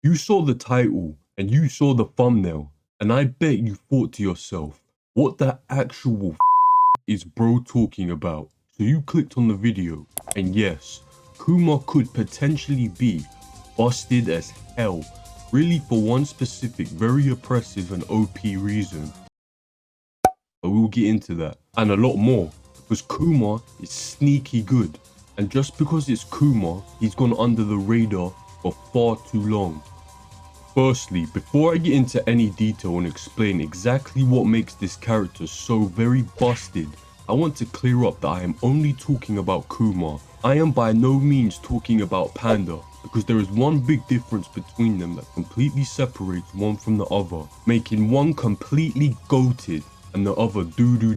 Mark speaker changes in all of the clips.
Speaker 1: You saw the title and you saw the thumbnail, and I bet you thought to yourself, what the actual is bro talking about? So you clicked on the video, and yes, Kuma could potentially be busted as hell, really for one specific, very oppressive and OP reason. But we'll get into that, and a lot more, because Kuma is sneaky good, and just because it's Kuma, he's gone under the radar for far too long. Firstly, before I get into any detail and explain exactly what makes this character so very busted, I want to clear up that I am only talking about Kuma. I am by no means talking about Panda, because there is one big difference between them that completely separates one from the other, making one completely goated and the other doo-doo.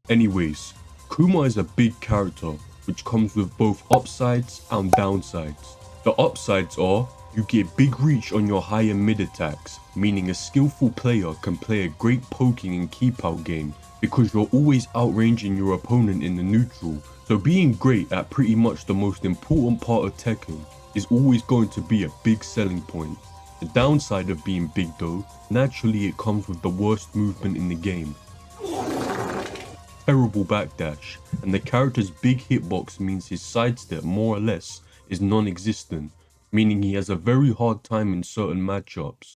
Speaker 1: Anyways, Kuma is a big character, which comes with both upsides and downsides. The upsides are, you get big reach on your high and mid attacks, meaning a skillful player can play a great poking and keep out game because you're always outranging your opponent in the neutral, so being great at pretty much the most important part of Tekken is always going to be a big selling point. The downside of being big though, naturally it comes with the worst movement in the game. Terrible backdash, and the character's big hitbox means his sidestep more or less is non-existent, meaning he has a very hard time in certain matchups.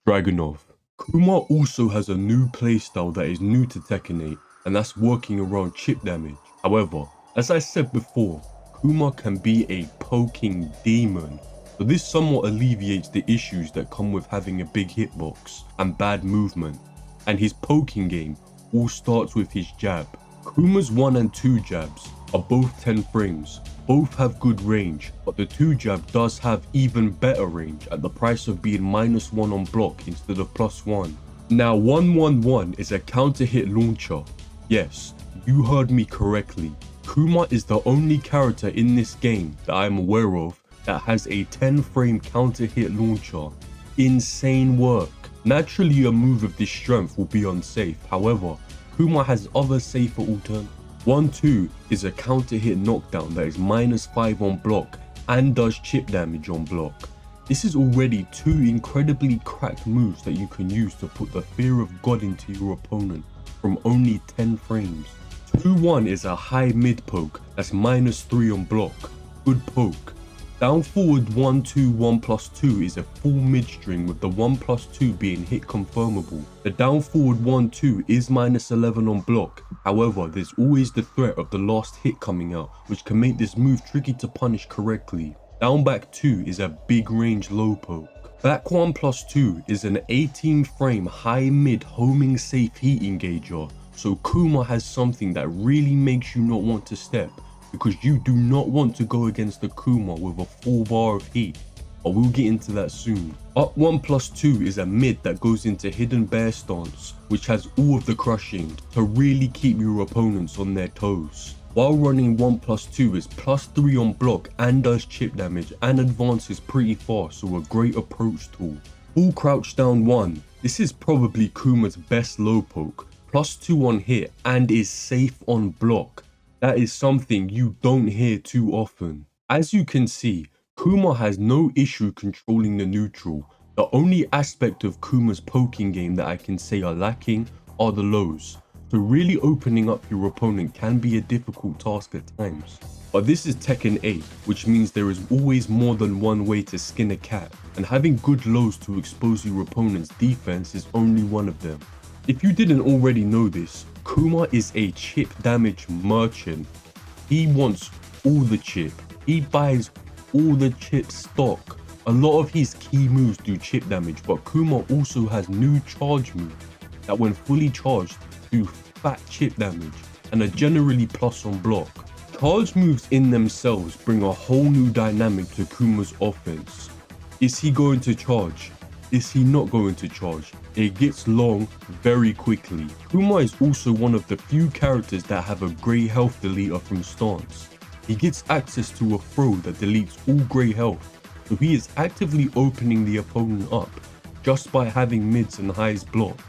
Speaker 1: Dragunov. Kuma also has a new playstyle that is new to Tekken 8, and that's working around chip damage. However, as I said before, Kuma can be a poking demon, so this somewhat alleviates the issues that come with having a big hitbox and bad movement, and his poking game all starts with his jab. Kuma's 1 and 2 jabs are both 10 frames. Both have good range, but the 2 jab does have even better range at the price of being -1 on block instead of +1. Now 111 is a counter hit launcher. Yes, you heard me correctly. Kuma is the only character in this game that I am aware of that has a 10 frame counter hit launcher. Insane work. Naturally a move of this strength will be unsafe, however, Kuma has other safer alternatives. 1-2 is a counter hit knockdown that is -5 on block and does chip damage on block. This is already 2 incredibly cracked moves that you can use to put the fear of God into your opponent from only 10 frames. 2-1 is a high mid poke that's -3 on block. Good poke. Down forward 1-2 1+2 is a full mid string with the 1+2 being hit confirmable. The down forward 1-2 is -11 on block, however there's always the threat of the last hit coming out, which can make this move tricky to punish correctly. Down back 2 is a big range low poke. Back 1+2 is an 18 frame high mid homing safe heat engager, so Kuma has something that really makes you not want to step, because you do not want to go against the Kuma with a full bar of heat, but we'll get into that soon. Up 1+2 is a mid that goes into hidden bear stance, which has all of the crushing to really keep your opponents on their toes. While running 1+2 is +3 on block and does chip damage and advances pretty fast, so a great approach tool. Full crouch down 1, this is probably Kuma's best low poke, +2 on hit and is safe on block. That is something you don't hear too often. As you can see, Kuma has no issue controlling the neutral. The only aspect of Kuma's poking game that I can say are lacking are the lows. So really opening up your opponent can be a difficult task at times. But this is Tekken 8, which means there is always more than one way to skin a cat, and having good lows to expose your opponent's defense is only one of them. If you didn't already know this, Kuma is a chip damage merchant. He wants all the chip. He buys all the chip stock. A lot of his key moves do chip damage, but Kuma also has new charge moves that when fully charged do fat chip damage and are generally plus on block. Charge moves in themselves bring a whole new dynamic to Kuma's offense. Is he going to charge? Is he not going to charge? It gets long very quickly. Kuma is also one of the few characters that have a grey health deleter from stance. He gets access to a throw that deletes all grey health, so he is actively opening the opponent up just by having mids and highs blocked.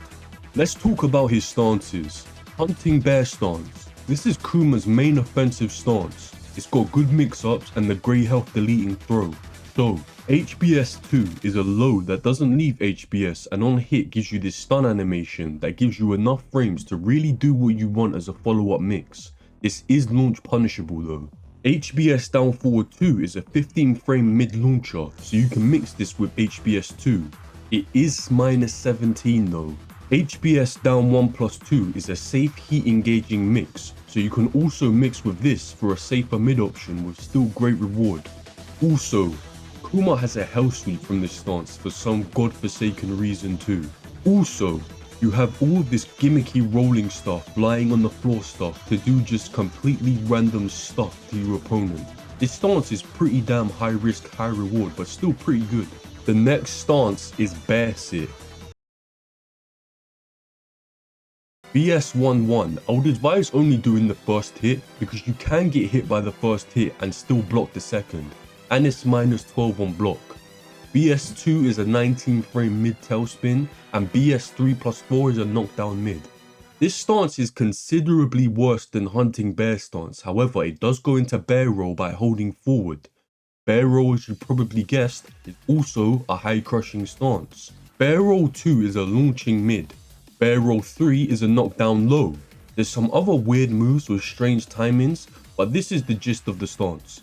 Speaker 1: Let's talk about his stances. Hunting bear stance. This is Kuma's main offensive stance. It's got good mix-ups and the grey health deleting throw. So, HBS 2 is a low that doesn't leave HBS and on hit gives you this stun animation that gives you enough frames to really do what you want as a follow-up mix. This is launch punishable though. HBS down forward 2 is a 15 frame mid launcher, so you can mix this with HBS 2. It is minus 17 though. HBS down 1 plus 2 is a safe heat engaging mix, so you can also mix with this for a safer mid option with still great reward. Also, Kuma has a hell sweep from this stance for some godforsaken reason too. Also, you have all this gimmicky rolling stuff, lying on the floor stuff to do just completely random stuff to your opponent. This stance is pretty damn high risk, high reward, but still pretty good. The next stance is bear sit. BS11, I would advise only doing the first hit because you can get hit by the first hit and still block the second, and it's minus 12 on block. BS2 is a 19 frame mid tailspin and BS3 plus 4 is a knockdown mid. This stance is considerably worse than hunting bear stance, however it does go into bear roll by holding forward. Bear roll, as you probably guessed, is also a high crushing stance. Bear roll 2 is a launching mid. Bear roll 3 is a knockdown low. There's some other weird moves with strange timings, but this is the gist of the stance.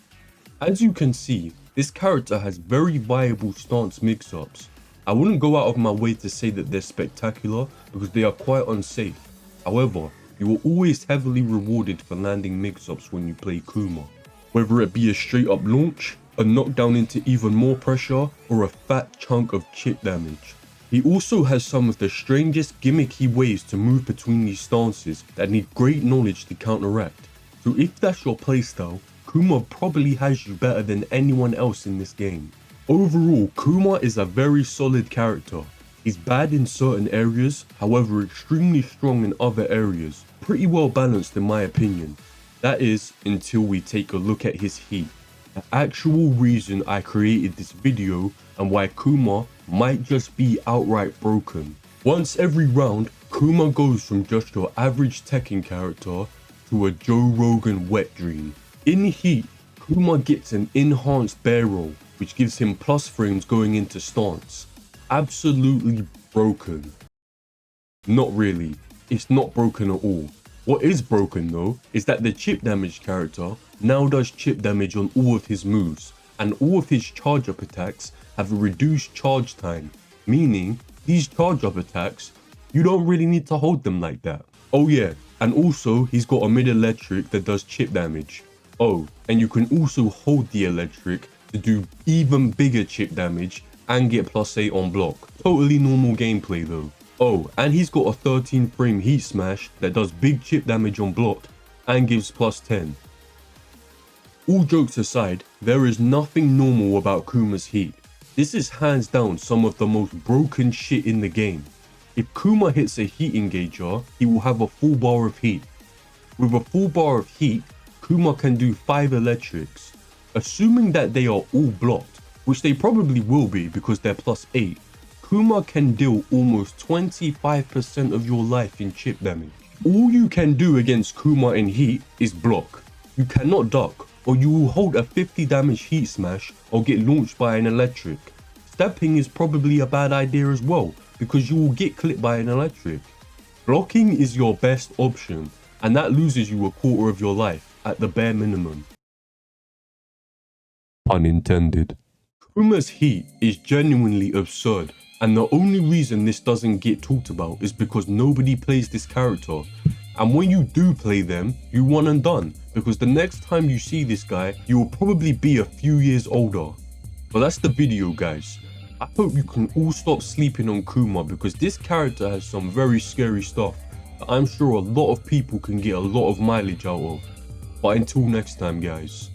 Speaker 1: As you can see, this character has very viable stance mix-ups. I wouldn't go out of my way to say that they're spectacular because they are quite unsafe. However, you are always heavily rewarded for landing mix-ups when you play Kuma. Whether it be a straight up launch, a knockdown into even more pressure, or a fat chunk of chip damage. He also has some of the strangest gimmicky ways to move between these stances that need great knowledge to counteract. So if that's your playstyle, Kuma probably has you better than anyone else in this game. Overall, Kuma is a very solid character. He's bad in certain areas, however extremely strong in other areas. Pretty well balanced in my opinion. That is, until we take a look at his heat. The actual reason I created this video and why Kuma might just be outright broken. Once every round, Kuma goes from just your average Tekken character to a Joe Rogan wet dream. In heat, Kuma gets an enhanced bear roll, which gives him plus frames going into stance. Absolutely broken. Not really, it's not broken at all. What is broken though, is that the chip damage character now does chip damage on all of his moves, and all of his charge up attacks have a reduced charge time, meaning these charge up attacks, you don't really need to hold them like that. Oh yeah, and also he's got a mid electric that does chip damage. Oh, and you can also hold the electric to do even bigger chip damage and get plus 8 on block. Totally normal gameplay though. Oh, and he's got a 13 frame heat smash that does big chip damage on block and gives plus 10. All jokes aside, there is nothing normal about Kuma's heat. This is hands down some of the most broken shit in the game. If Kuma hits a heat engager, he will have a full bar of heat. With a full bar of heat, Kuma can do 5 electrics. Assuming that they are all blocked, which they probably will be because they're plus 8, Kuma can deal almost 25% of your life in chip damage. All you can do against Kuma in heat is block. You cannot duck, or you will hold a 50 damage heat smash or get launched by an electric. Stepping is probably a bad idea as well, because you will get clipped by an electric. Blocking is your best option, and that loses you a quarter of your life at the bare minimum. Unintended. Kuma's heat is genuinely absurd, and the only reason this doesn't get talked about is because nobody plays this character. And when you do play them, you one and done, because the next time you see this guy, you will probably be a few years older. But that's the video, guys. I hope you can all stop sleeping on Kuma because this character has some very scary stuff that I'm sure a lot of people can get a lot of mileage out of. But until next time, guys.